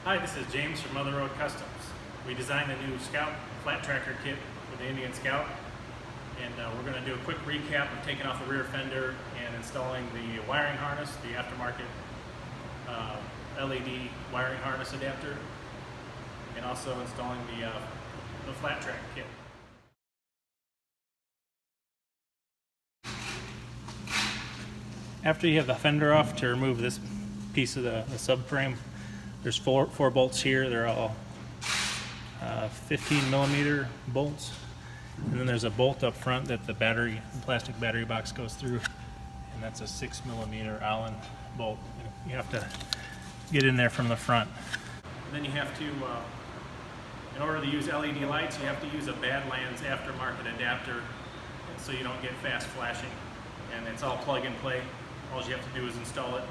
Hi, this is James from Mother Road Customs. We designed a new Scout flat tracker kit for the Indian Scout, and we're going to do a quick recap of taking off the rear fender and installing the wiring harness, the aftermarket LED wiring harness adapter, and also installing the flat track kit. After you have the fender off, to remove this piece of the subframe, there's four bolts here. They're all 15 millimeter bolts, and then there's a bolt up front that the plastic battery box goes through, and that's a 6 millimeter Allen bolt. You have to get in there from the front. And then you have to, in order to use LED lights, you have to use a Badlands aftermarket adapter, so you don't get fast flashing. And it's all plug and play. All you have to do is install it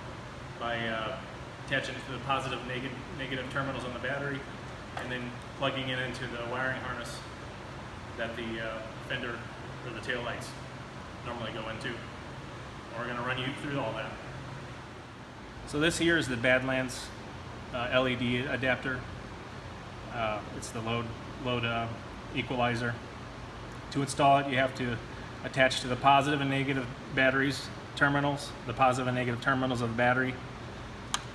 by attaching it to the positive, negative terminals on the battery, and then plugging it into the wiring harness that the fender or the tail lights normally go into. We're going to run you through all that. So this here is the Badlands LED adapter. It's the load equalizer. To install it, you have to attach to the positive and negative batteries terminals, the positive and negative terminals of the battery,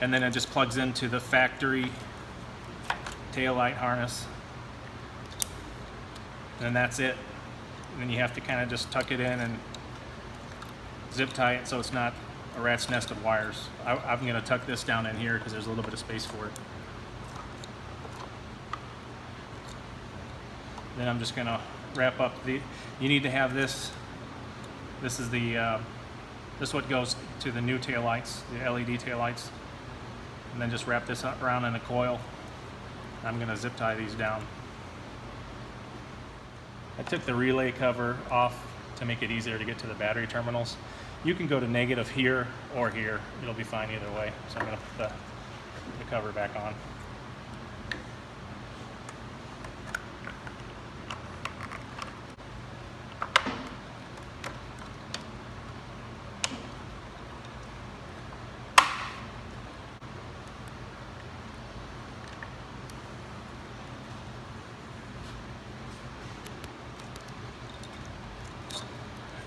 and then it just plugs into the factory tail light harness, and that's it. And then you have to kind of just tuck it in and zip tie it so it's not a rat's nest of wires. I'm going to tuck this down in here because there's a little bit of space for it. Then I'm just going to wrap up you need to have this. This is this is what goes to the new tail lights, the LED tail lights. And then just wrap this around in a coil. I'm going to zip tie these down. I took the relay cover off to make it easier to get to the battery terminals. You can go to negative here or here. It'll be fine either way. So I'm going to put the cover back on.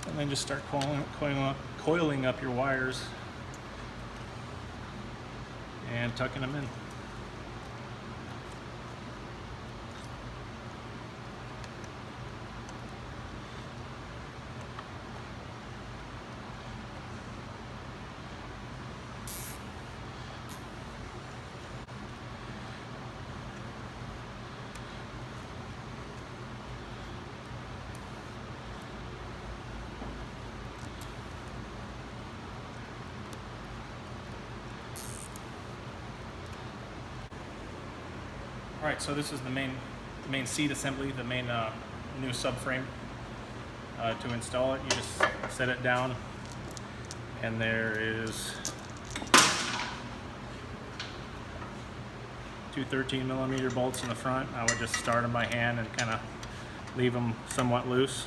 And then just start coiling up your wires and tucking them in. Alright, so this is the main seat assembly, the main new subframe. To install it, you just set it down, and there is two 13 millimeter bolts in the front. I would just start them by hand and kind of leave them somewhat loose.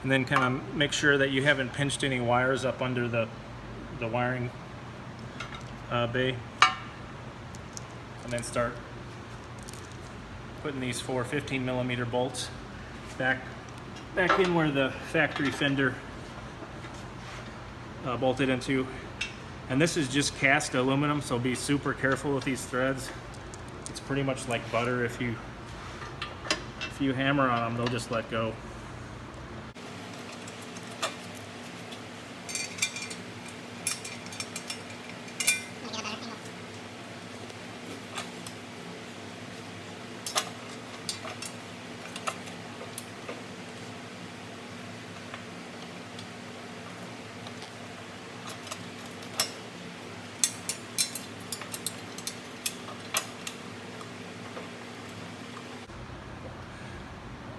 And then kind of make sure that you haven't pinched any wires up under the wiring bay. And then start putting these four 15 millimeter bolts back in where the factory fender bolted into. And this is just cast aluminum, so be super careful with these threads. It's pretty much like butter. If you hammer on them, they'll just let go.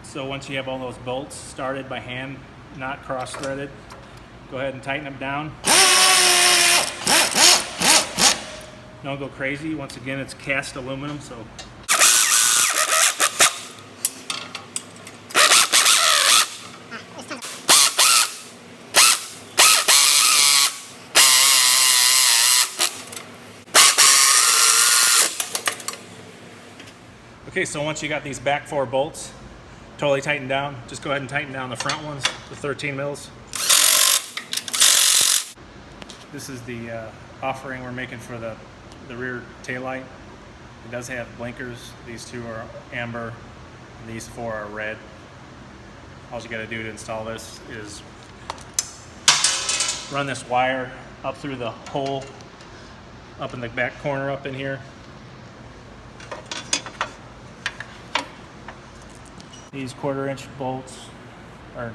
So once you have all those bolts started by hand, not cross-threaded, go ahead and tighten them down. Don't go crazy. Once again, it's cast aluminum, so Okay, so once you got these back 4 bolts totally tightened down, just go ahead and tighten down the front ones, the 13 mils. This is the offering we're making for the rear taillight. It does have blinkers. These 2 are amber, and these 4 are red. All you got to do to install this is run this wire up through the hole up in the back corner up in here. These 1/4-inch bolts are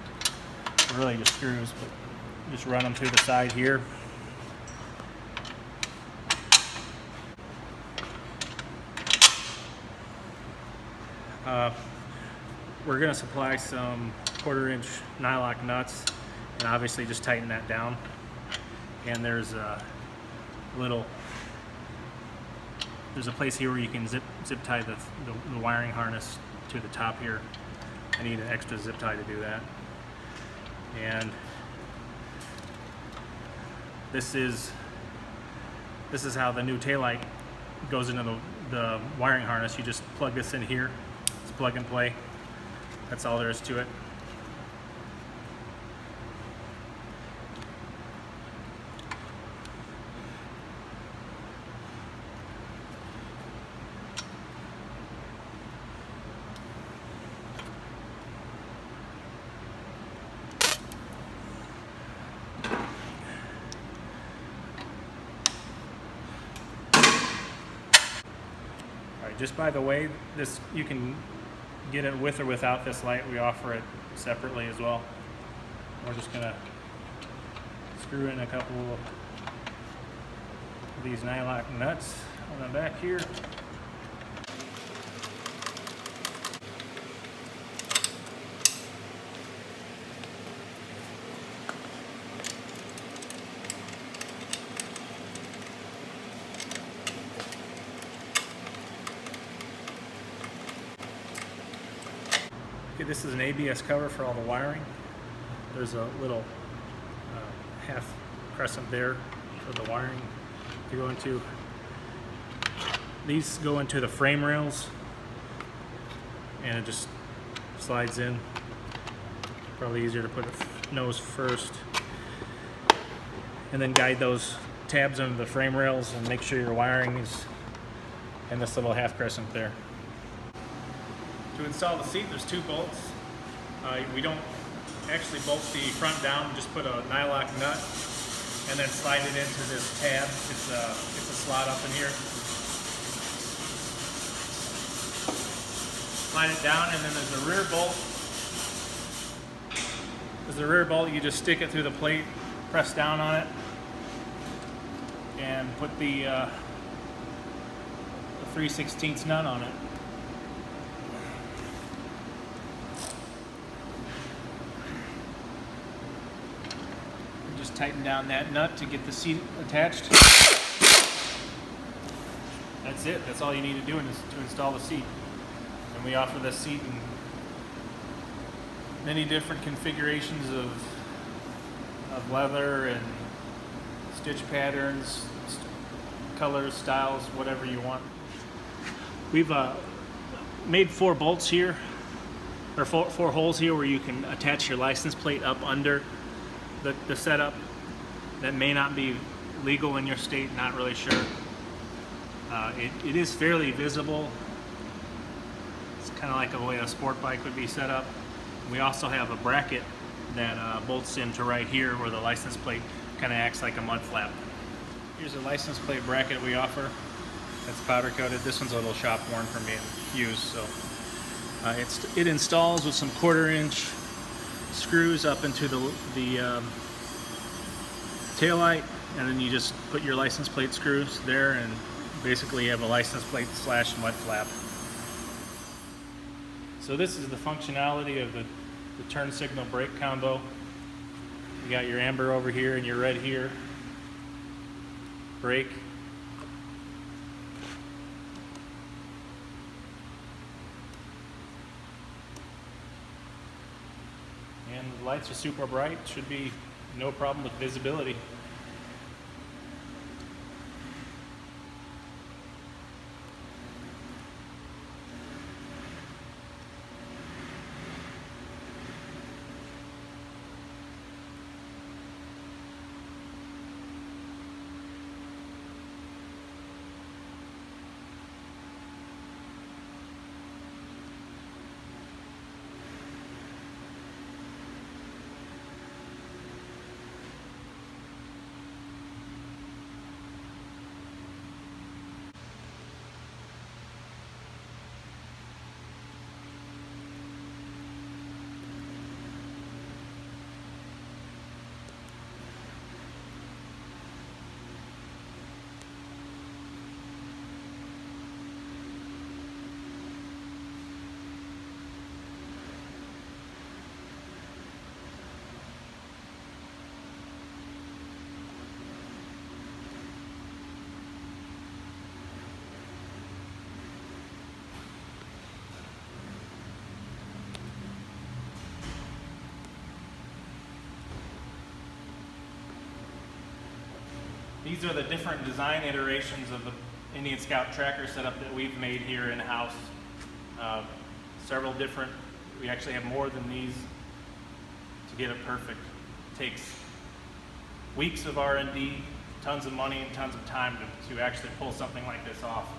really just screws, but just run them through the side here. We're going to supply some 1/4-inch nylock nuts, and obviously just tighten that down. And there's a place here where you can zip tie the wiring harness to the top here. I need an extra zip tie to do that. And this is how the new taillight goes into the wiring harness. You just plug this in here. It's plug and play. That's all there is to it. Just by the way, this you can get it with or without this light. We offer it separately as well. We're just gonna screw in a couple of these nylock nuts on the back here. This is an ABS cover for all the wiring. There's a little half crescent there for the wiring to go into. These go into the frame rails, and it just slides in. Probably easier to put a nose first, and then guide those tabs into the frame rails and make sure your wiring is in this little half crescent there. To install the seat, there's 2 bolts. We don't actually bolt the front down, just put a nylock nut and then slide it into this tab. It's a slot up in here. Slide it down, and then there's a rear bolt. There's a rear bolt, you just stick it through the plate, press down on it, and put the 3/16 nut on it. Just tighten down that nut to get the seat attached. That's it. That's all you need to do to install the seat. And we offer this seat in many different configurations of leather and stitch patterns, colors, styles, whatever you want. We've made 4 bolts here, or four holes here where you can attach your license plate up under the setup. That may not be legal in your state, not really sure. It is fairly visible. It's kind of like the way a sport bike would be set up. We also have a bracket that bolts into right here where the license plate kind of acts like a mud flap. Here's a license plate bracket we offer that's powder coated. This one's a little shop worn from being used, so it installs with some 1/4-inch screws up into the taillight, and then you just put your license plate screws there, and basically you have a license plate / mud flap. So this is the functionality of the turn signal brake combo. You got your amber over here and your red here. Brake. And the lights are super bright. Should be no problem with visibility. These are the different design iterations of the Indian Scout tracker setup that we've made here in-house. Several different, we actually have more than these to get it perfect. It takes weeks of R&D, tons of money, and tons of time to actually pull something like this off.